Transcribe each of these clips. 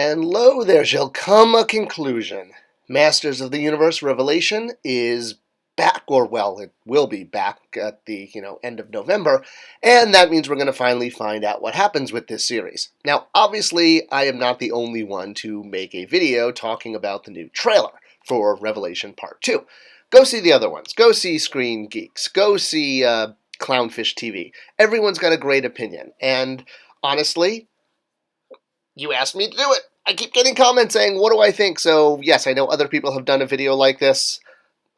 And lo, there shall come a conclusion. Masters of the Universe Revelation is back, or well, it will be back at the end of November, and that means we're going to finally find out what happens with this series. Now, obviously, I am not the only one to make a video talking about the new trailer for Revelation Part 2. Go see the other ones. Go see Screen Geeks. Go see Clownfish TV. Everyone's got a great opinion, and honestly, you asked me to do it. I keep getting comments saying, what do I think? So, yes, I know other people have done a video like this.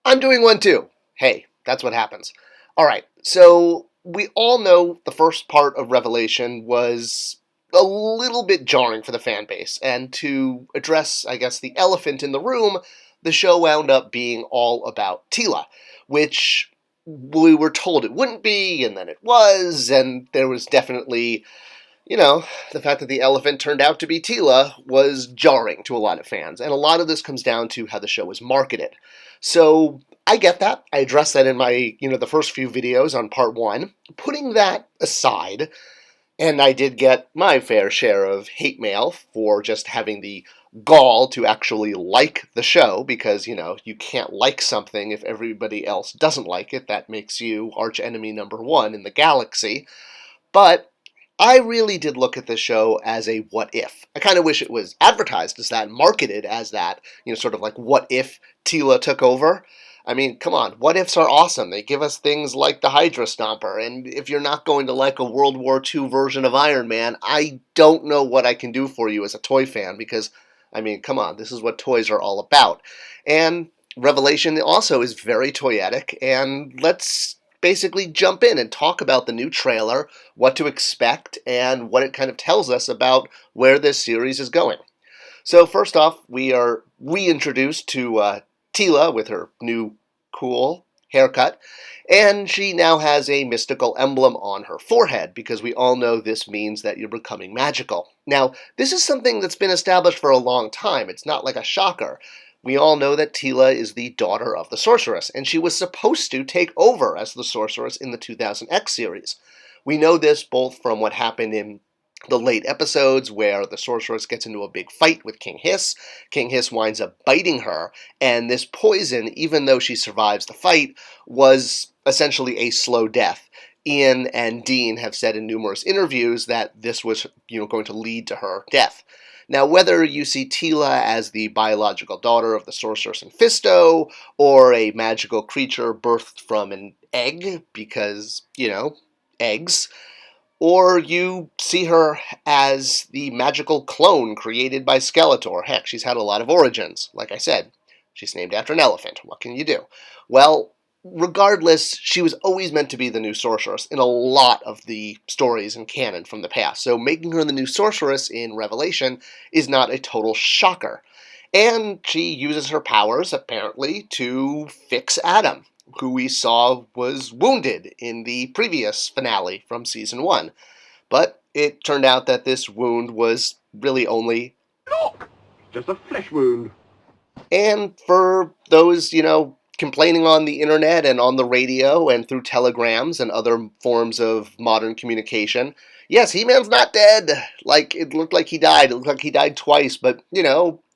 I'm doing one too. Hey, that's what happens. All right, so we all know the first part of Revelation was a little bit jarring for the fan base. And to address, I guess, the elephant in the room, the show wound up being all about Teela, which we were told it wouldn't be, and then it was, and there was definitely... the fact that the elephant turned out to be Teela was jarring to a lot of fans, and a lot of this comes down to how the show was marketed. So, I get that. I addressed that in my, the first few videos on part 1. Putting that aside, and I did get my fair share of hate mail for just having the gall to actually like the show, because, you can't like something if everybody else doesn't like it. That makes you arch enemy number 1 in the galaxy. But I really did look at this show as a what if. I kind of wish it was advertised as that, marketed as that, sort of like what if Teela took over. I mean, come on, what ifs are awesome. They give us things like the Hydra Stomper, and if you're not going to like a World War II version of Iron Man, I don't know what I can do for you as a toy fan, because, I mean, come on, this is what toys are all about. And Revelation also is very toyetic, and let's basically jump in and talk about the new trailer, what to expect, and what it kind of tells us about where this series is going. So first off, we are reintroduced to Teela with her new cool haircut, and she now has a mystical emblem on her forehead, because we all know this means that you're becoming magical. Now, this is something that's been established for a long time. It's not like a shocker. We all know that Teela is the daughter of the Sorceress, and she was supposed to take over as the Sorceress in the 2000X series. We know this both from what happened in the late episodes where the Sorceress gets into a big fight with King Hiss. King Hiss winds up biting her, and this poison, even though she survives the fight, was essentially a slow death. Ian and Dean have said in numerous interviews that this was, going to lead to her death. Now, whether you see Teela as the biological daughter of the Sorceress and Fisto, or a magical creature birthed from an egg, because, eggs, or you see her as the magical clone created by Skeletor. Heck, she's had a lot of origins. Like I said, she's named after an elephant. What can you do? Well, regardless, she was always meant to be the new Sorceress in a lot of the stories and canon from the past. So making her the new Sorceress in Revelation is not a total shocker. And she uses her powers, apparently, to fix Adam, who we saw was wounded in the previous finale from Season 1. But it turned out that this wound was really only... Look! Just a flesh wound. And for those, complaining on the internet and on the radio and through telegrams and other forms of modern communication, yes, He-Man's not dead. Like, it looked like he died. It looked like he died twice, but,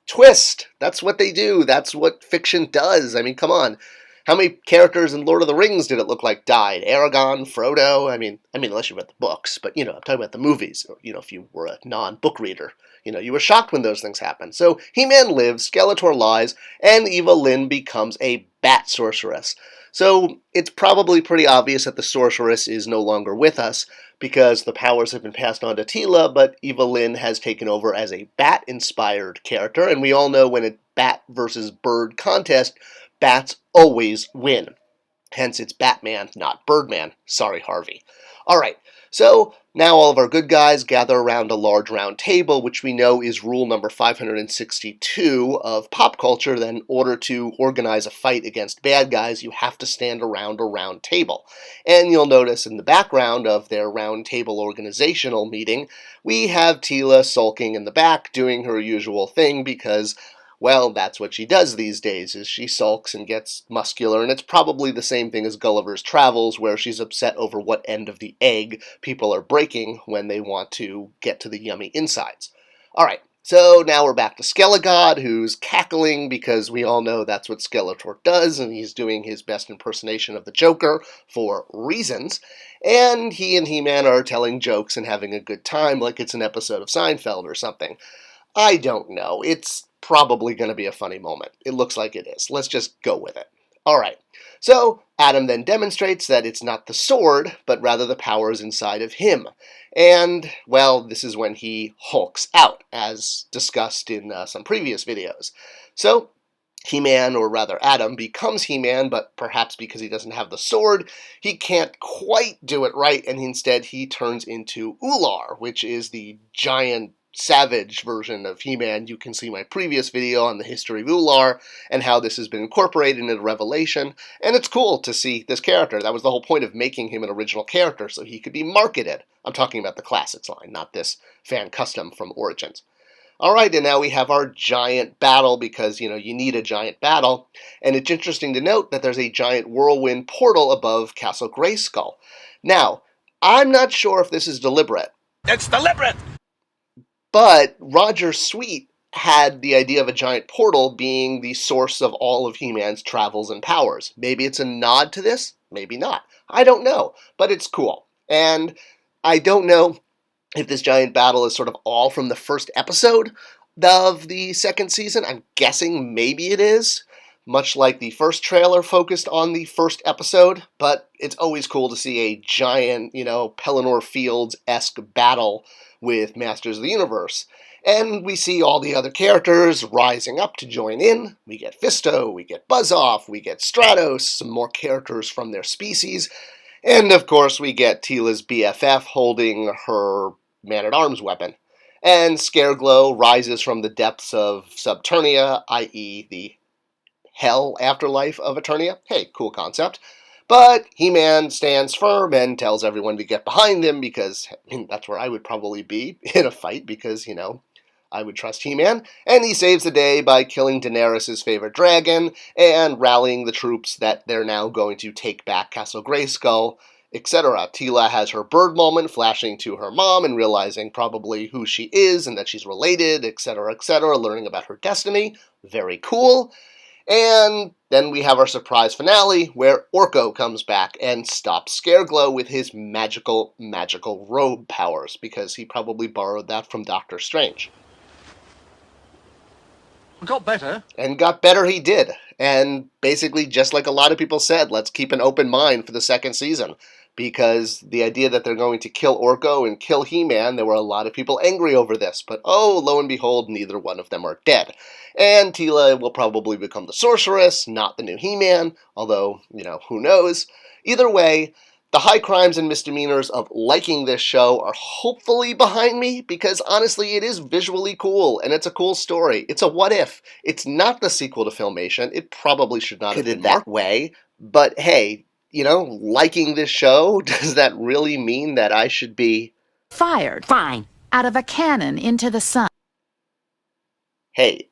twist. That's what they do. That's what fiction does. I mean, come on. How many characters in Lord of the Rings did it look like died? Aragorn, Frodo? I mean, unless you read the books, but, I'm talking about the movies, or, if you were a non-book reader. You were shocked when those things happened. So He-Man lives, Skeletor lies, and Eva Lynn becomes a bat sorceress. So it's probably pretty obvious that the sorceress is no longer with us, because the powers have been passed on to Teela, but Eva Lynn has taken over as a bat-inspired character, and we all know when a bat versus bird contest, bats always win. Hence, it's Batman, not Birdman. Sorry, Harvey. All right, so now all of our good guys gather around a large round table, which we know is rule number 562 of pop culture, that in order to organize a fight against bad guys, you have to stand around a round table. And you'll notice in the background of their round table organizational meeting, we have Teela sulking in the back, doing her usual thing, because... well, that's what she does these days, is she sulks and gets muscular, and it's probably the same thing as Gulliver's Travels, where she's upset over what end of the egg people are breaking when they want to get to the yummy insides. Alright, So now we're back to Skelegod, who's cackling because we all know that's what Skeletor does, and he's doing his best impersonation of the Joker for reasons. And he and He-Man are telling jokes and having a good time like it's an episode of Seinfeld or something. I don't know. It's probably going to be a funny moment. It looks like it is. Let's just go with it. Alright, so Adam then demonstrates that it's not the sword, but rather the powers inside of him. And, well, this is when he hulks out, as discussed in some previous videos. So, He-Man, or rather Adam, becomes He-Man, but perhaps because he doesn't have the sword, he can't quite do it right, and instead he turns into Ular, which is the giant savage version of He-Man. You can see my previous video on the history of Ular and how this has been incorporated into Revelation, and it's cool to see this character. That was the whole point of making him an original character, so he could be marketed. I'm talking about the Classics line, not this fan custom from Origins. Alright, and now we have our giant battle because, you need a giant battle, and it's interesting to note that there's a giant whirlwind portal above Castle Grayskull. Now, I'm not sure if this is deliberate. It's deliberate! But Roger Sweet had the idea of a giant portal being the source of all of He-Man's travels and powers. Maybe it's a nod to this, maybe not. I don't know, but it's cool. And I don't know if this giant battle is sort of all from the first episode of the second season. I'm guessing maybe it is, much like the first trailer focused on the first episode, but it's always cool to see a giant, Pelennor Fields-esque battle with Masters of the Universe. And we see all the other characters rising up to join in. We get Fisto, we get Buzz-Off, we get Stratos, some more characters from their species, and of course we get Teela's BFF holding her man-at-arms weapon. And Scareglow rises from the depths of Subternia, i.e. the hell afterlife of Eternia. Hey, cool concept. But He-Man stands firm and tells everyone to get behind him because that's where I would probably be in a fight because, I would trust He-Man. And he saves the day by killing Daenerys' favorite dragon and rallying the troops that they're now going to take back Castle Grayskull, etc. Teela has her bird moment, flashing to her mom and realizing probably who she is and that she's related, etc., learning about her destiny. Very cool. And then we have our surprise finale, where Orko comes back and stops Scareglow with his magical robe powers, because he probably borrowed that from Doctor Strange. Got better. And got better he did. And basically, just like a lot of people said, let's keep an open mind for the second season. Because the idea that they're going to kill Orko and kill He-Man, there were a lot of people angry over this. But oh, lo and behold, neither one of them are dead. And Teela will probably become the Sorceress, not the new He-Man. Although, who knows. Either way, the high crimes and misdemeanors of liking this show are hopefully behind me, because honestly, it is visually cool, and it's a cool story. It's a what if. It's not the sequel to Filmation. It probably should not have been that way. But hey, liking this show, does that really mean that I should be fired? Fine. Out of a cannon into the sun. Hey,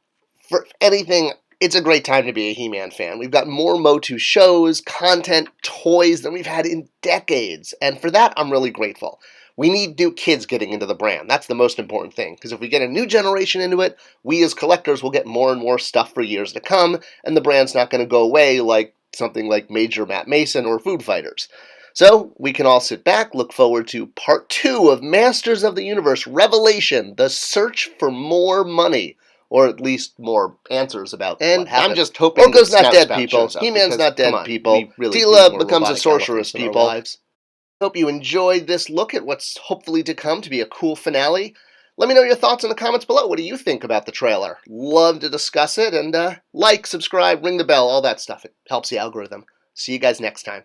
for anything, it's a great time to be a He-Man fan. We've got more MOTU shows, content, toys than we've had in decades, and for that, I'm really grateful. We need new kids getting into the brand. That's the most important thing, because if we get a new generation into it, we as collectors will get more and more stuff for years to come, and the brand's not going to go away like something like Major Matt Mason or Food Fighters. So, we can all sit back, look forward to part 2 of Masters of the Universe Revelation, The Search for More Money. Or at least more answers about what happened. I'm just hoping Orko's not dead, people. He-Man's not dead, people. Teela becomes a sorceress, people. Hope you enjoyed this look at what's hopefully to come to be a cool finale. Let me know your thoughts in the comments below. What do you think about the trailer? Love to discuss it, and like, subscribe, ring the bell, all that stuff. It helps the algorithm. See you guys next time.